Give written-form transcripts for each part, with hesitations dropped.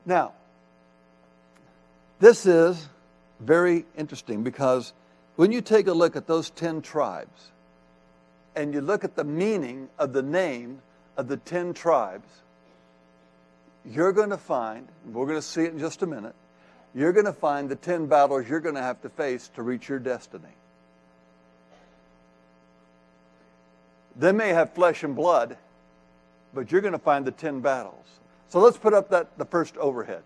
Now, this is very interesting because when you take a look at those 10 tribes and you look at the meaning of the name of the 10 tribes, you're going to find, and we're going to see it in just a minute, you're going to find the 10 battles you're going to have to face to reach your destiny. They may have flesh and blood, but you're going to find the 10 battles. So let's put up the first overhead.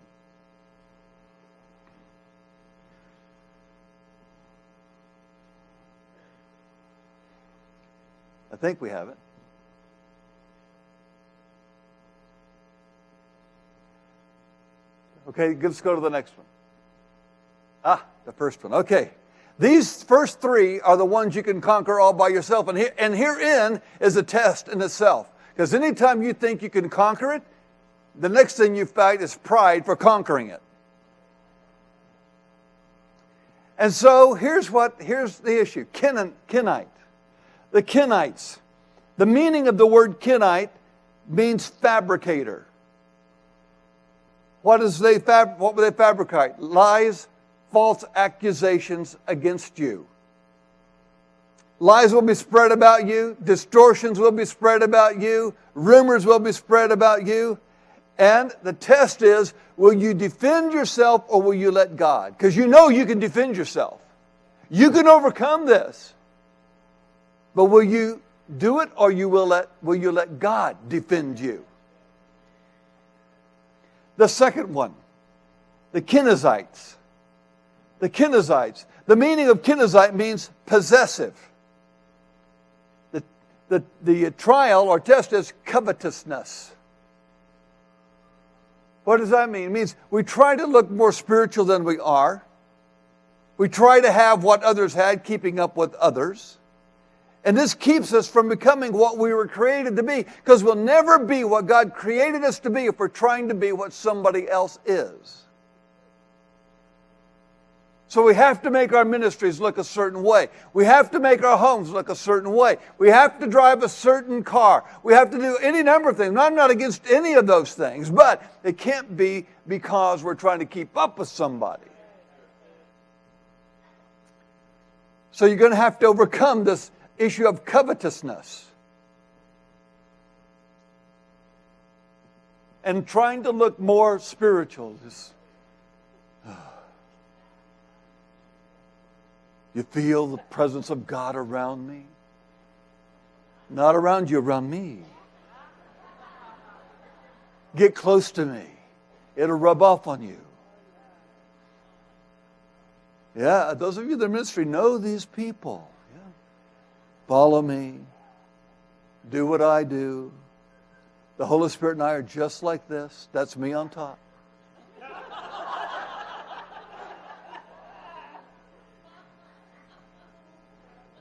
I think we have it. Okay, let's go to the next one. The first one. Okay. These first 3 are the ones you can conquer all by yourself. And herein is a test in itself. Because anytime you think you can conquer it, the next thing you fight is pride for conquering it. And so here's the issue. Kenite. The Kenites. The meaning of the word Kenite means fabricator. What would they fabricate? Lies, false accusations against you. Lies will be spread about you. Distortions will be spread about you. Rumors will be spread about you. And the test is, will you defend yourself or will you let God? Because you know you can defend yourself. You can overcome this. But will you do it or will you let God defend you? The second one, the Kenizzites. The Kenizzites. The meaning of Kenizzite means possessive. The trial or test is covetousness. What does that mean? It means we try to look more spiritual than we are. We try to have what others had, keeping up with others. And this keeps us from becoming what we were created to be, because we'll never be what God created us to be if we're trying to be what somebody else is. So we have to make our ministries look a certain way. We have to make our homes look a certain way. We have to drive a certain car. We have to do any number of things. I'm not against any of those things, but it can't be because we're trying to keep up with somebody. So you're going to have to overcome this issue of covetousness. And trying to look more spiritual. You feel the presence of God around me? Not around you, around me. Get close to me. It'll rub off on you. Yeah, those of you that are in ministry know these people. Yeah. Follow me. Do what I do. The Holy Spirit and I are just like this. That's me on top.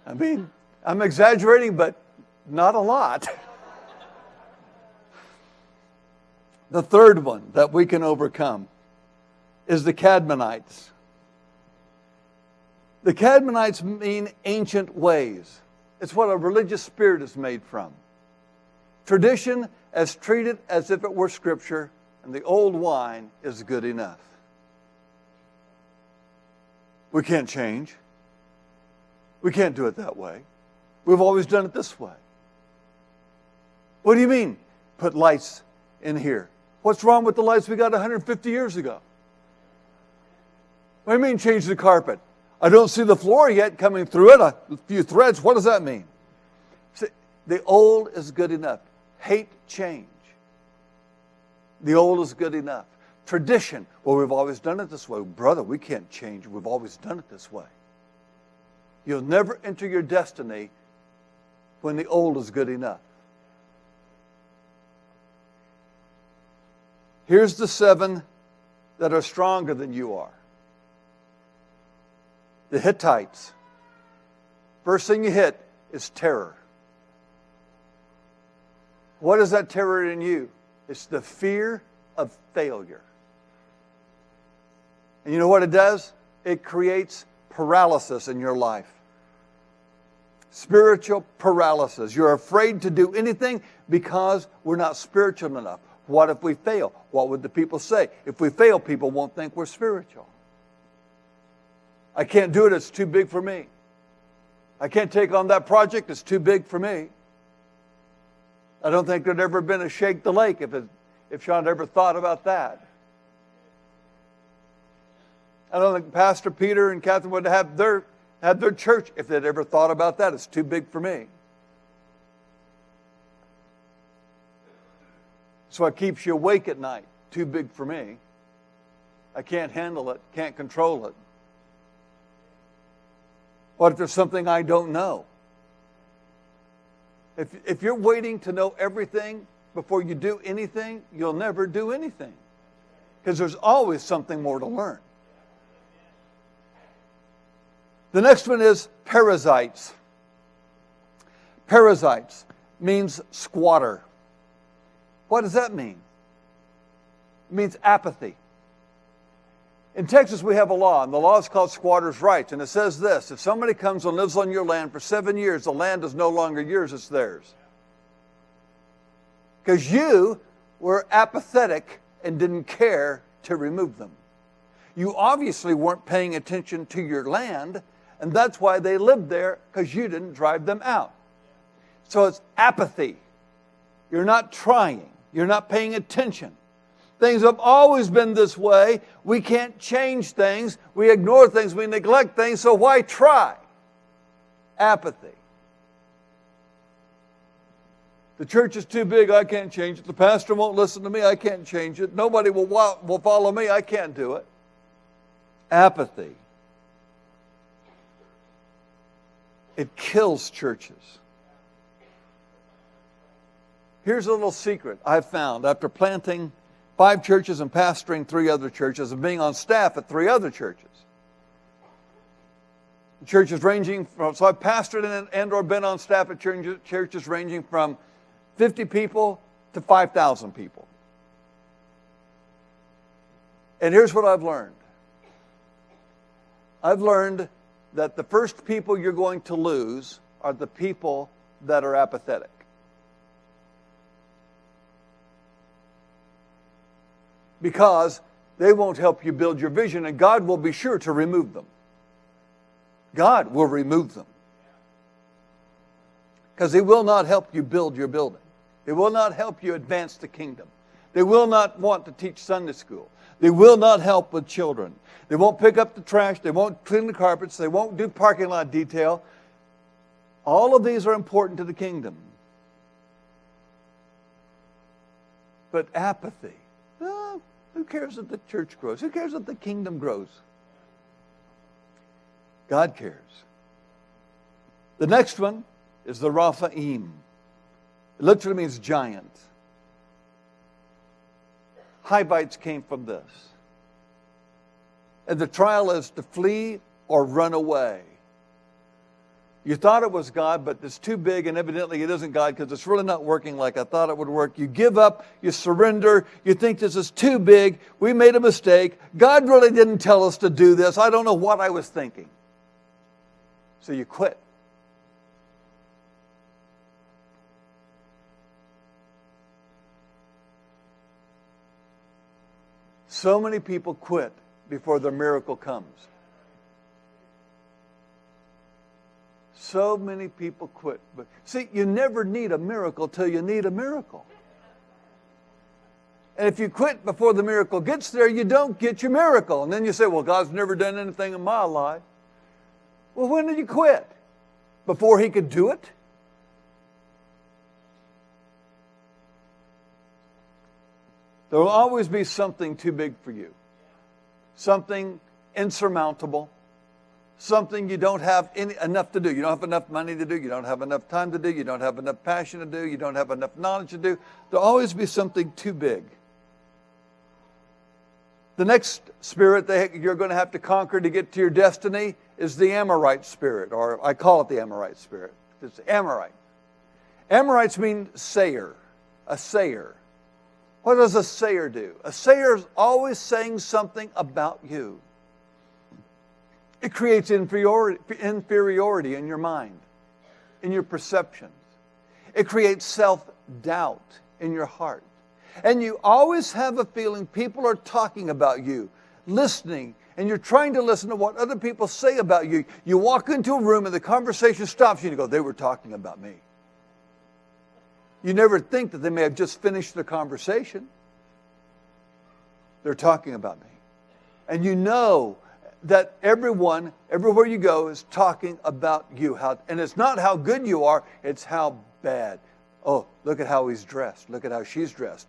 I mean, I'm exaggerating, but not a lot. The third one that we can overcome is the Cadmonites. The Cadmonites mean ancient ways. It's what a religious spirit is made from. Tradition as treated as if it were Scripture, and the old wine is good enough. We can't change. We can't do it that way. We've always done it this way. What do you mean, put lights in here? What's wrong with the lights we got 150 years ago? What do you mean change the carpet? I don't see the floor yet coming through it, a few threads. What does that mean? See, the old is good enough. Hate change. The old is good enough. Tradition. Well, we've always done it this way. Brother, we can't change. We've always done it this way. You'll never enter your destiny when the old is good enough. Here's the 7 that are stronger than you are. The Hittites. First thing you hit is terror. What is that terror in you? It's the fear of failure. And you know what it does? It creates paralysis in your life. Spiritual paralysis. You're afraid to do anything because we're not spiritual enough. What if we fail? What would the people say? If we fail, people won't think we're spiritual. I can't do it. It's too big for me. I can't take on that project. It's too big for me. I don't think there'd ever been a Shake the Lake if Sean ever thought about that. I don't think Pastor Peter and Catherine would have had their church if they'd ever thought about that. It's too big for me. So it keeps you awake at night. Too big for me. I can't handle it, can't control it. What if there's something I don't know? If you're waiting to know everything before you do anything, you'll never do anything. Because there's always something more to learn. The next one is parasites. Parasites means squatter. What does that mean? It means apathy. In Texas, we have a law, and the law is called squatters' rights. And it says this: if somebody comes and lives on your land for 7 years, the land is no longer yours, it's theirs. Because you were apathetic and didn't care to remove them. You obviously weren't paying attention to your land, and that's why they lived there, because you didn't drive them out. So it's apathy. You're not trying. You're not paying attention. Things have always been this way. We can't change things. We ignore things. We neglect things. So why try? Apathy. The church is too big. I can't change it. The pastor won't listen to me. I can't change it. Nobody will follow me. I can't do it. Apathy. It kills churches. Here's a little secret I've found after planting 5 churches and pastoring 3 other churches and being on staff at 3 other churches. Churches ranging from, so I've pastored and or been on staff at churches ranging from 50 people to 5,000 people. And here's what I've learned. I've learned that the first people you're going to lose are the people that are apathetic. Because they won't help you build your vision, and God will be sure to remove them. God will remove them. Because He will not help you build your building. They will not help you advance the kingdom. They will not want to teach Sunday school. They will not help with children. They won't pick up the trash. They won't clean the carpets. They won't do parking lot detail. All of these are important to the kingdom. But apathy. Who cares if the church grows? Who cares if the kingdom grows? God cares. The next one is the Raphaim. It literally means giant. Hivites came from this. And the trial is to flee or run away. You thought it was God, but it's too big, and evidently it isn't God because it's really not working like I thought it would work. You give up, you surrender, you think this is too big, we made a mistake, God really didn't tell us to do this, I don't know what I was thinking. So you quit. So many people quit before their miracle comes. So many people quit. But see, you never need a miracle till you need a miracle. And if you quit before the miracle gets there, you don't get your miracle. And then you say, well, God's never done anything in my life. Well, when did you quit? Before He could do it? There will always be something too big for you. Something insurmountable. Something you don't have enough to do. You don't have enough money to do. You don't have enough time to do. You don't have enough passion to do. You don't have enough knowledge to do. There'll always be something too big. The next spirit that you're going to have to conquer to get to your destiny is the Amorite spirit, or I call it the Amorite spirit. It's Amorite. Amorites mean sayer, a sayer. What does a sayer do? A sayer is always saying something about you. It creates inferiority in your mind, in your perceptions. It creates self-doubt in your heart. And you always have a feeling people are talking about you, listening, and you're trying to listen to what other people say about you. You walk into a room and the conversation stops you and you go, they were talking about me. You never think that they may have just finished the conversation. They're talking about me. And you know that everyone, everywhere you go, is talking about you. And it's not how good you are, it's how bad. Oh, look at how he's dressed. Look at how she's dressed.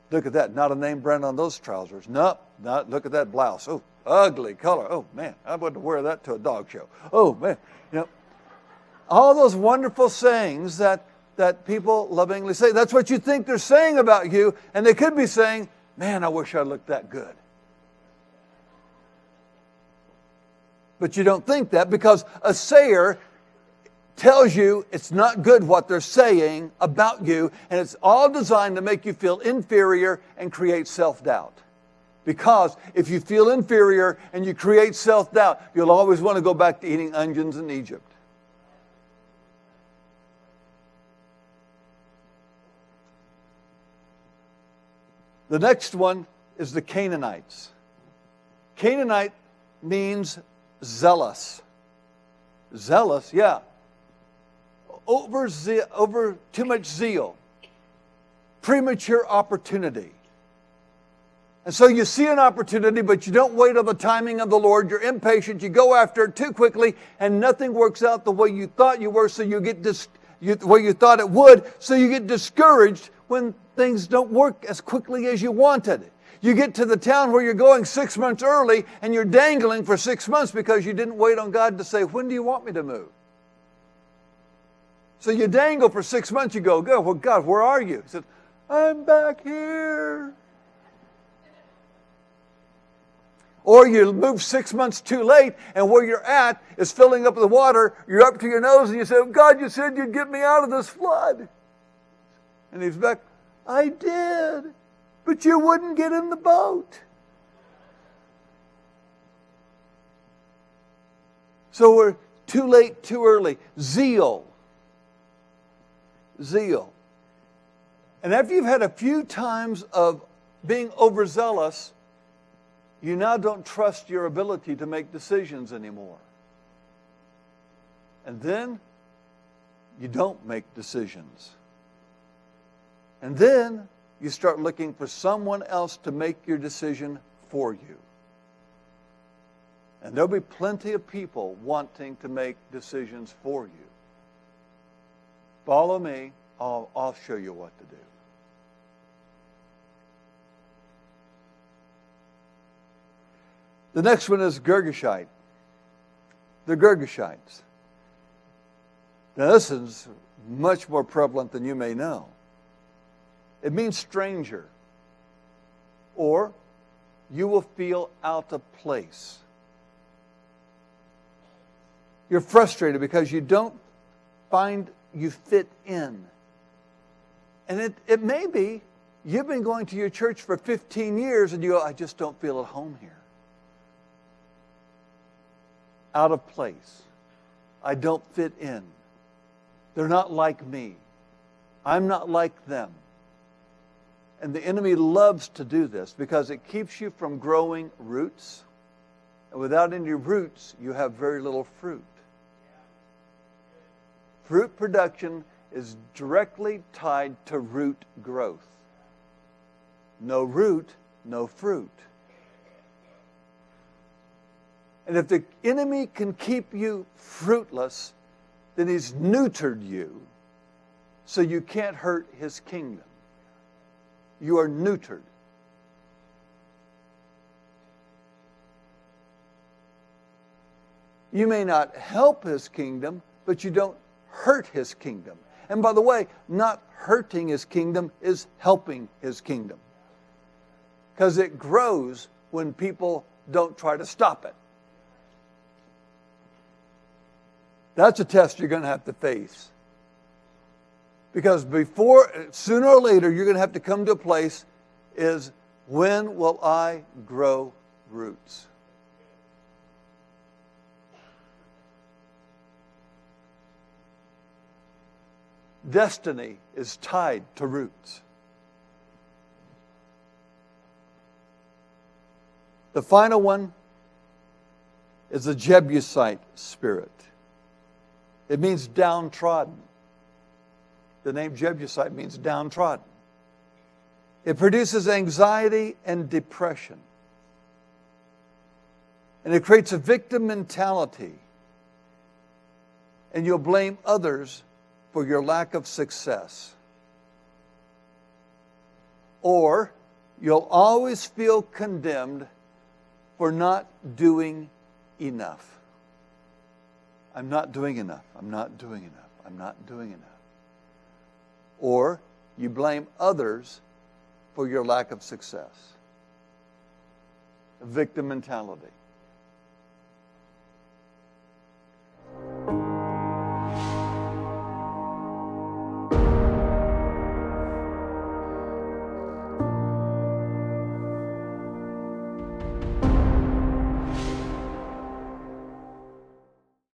Look at that. Not a name brand on those trousers. No, not. Look at that blouse. Oh, ugly color. Oh, man, I wouldn't wear that to a dog show. Oh, man. You know, all those wonderful sayings that people lovingly say. That's what you think they're saying about you. And they could be saying, man, I wish I looked that good. But you don't think that because a sayer tells you it's not good what they're saying about you, and it's all designed to make you feel inferior and create self-doubt. Because if you feel inferior and you create self-doubt, you'll always want to go back to eating onions in Egypt. The next one is the Canaanites. Canaanite means zealous. Zealous, yeah. Over too much zeal. Premature opportunity. And so you see an opportunity, but you don't wait on the timing of the Lord. You're impatient. You go after it too quickly, and nothing works out the way you thought you were, so you get where you thought it would, so you get discouraged when things don't work as quickly as you wanted. You get to the town where you're going 6 months early, and you're dangling for 6 months because you didn't wait on God to say, when do you want me to move? So you dangle for 6 months. You go, well, God, where are you? He said, I'm back here. Or you move 6 months too late, and where you're at is filling up with water. You're up to your nose, and you say, God, you said you'd get me out of this flood. And he's back, I did, but you wouldn't get in the boat. So we're too late, too early. Zeal. Zeal. And after you've had a few times of being overzealous, you now don't trust your ability to make decisions anymore. And then you don't make decisions. And then you start looking for someone else to make your decision for you. And there'll be plenty of people wanting to make decisions for you. Follow me, I'll show you what to do. The next one is Girgashite. The Girgashites. Now this is much more prevalent than you may know. It means stranger, or you will feel out of place. You're frustrated because you don't find you fit in. And it may be you've been going to your church for 15 years and you go, I just don't feel at home here. Out of place. I don't fit in. They're not like me. I'm not like them. And the enemy loves to do this because it keeps you from growing roots. And without any roots, you have very little fruit. Fruit production is directly tied to root growth. No root, no fruit. And if the enemy can keep you fruitless, then he's neutered you so you can't hurt his kingdom. You are neutered. You may not help his kingdom, but you don't hurt his kingdom. And by the way, not hurting his kingdom is helping his kingdom. Because it grows when people don't try to stop it. That's a test you're going to have to face. Because sooner or later, you're going to have to come to a place is, when will I grow roots? Destiny is tied to roots. The final one is the Jebusite spirit. It means downtrodden. The name Jebusite means downtrodden. It produces anxiety and depression. And it creates a victim mentality. And you'll blame others for your lack of success. Or you'll always feel condemned for not doing enough. I'm not doing enough. I'm not doing enough. I'm not doing enough. Or you blame others for your lack of success. A victim mentality.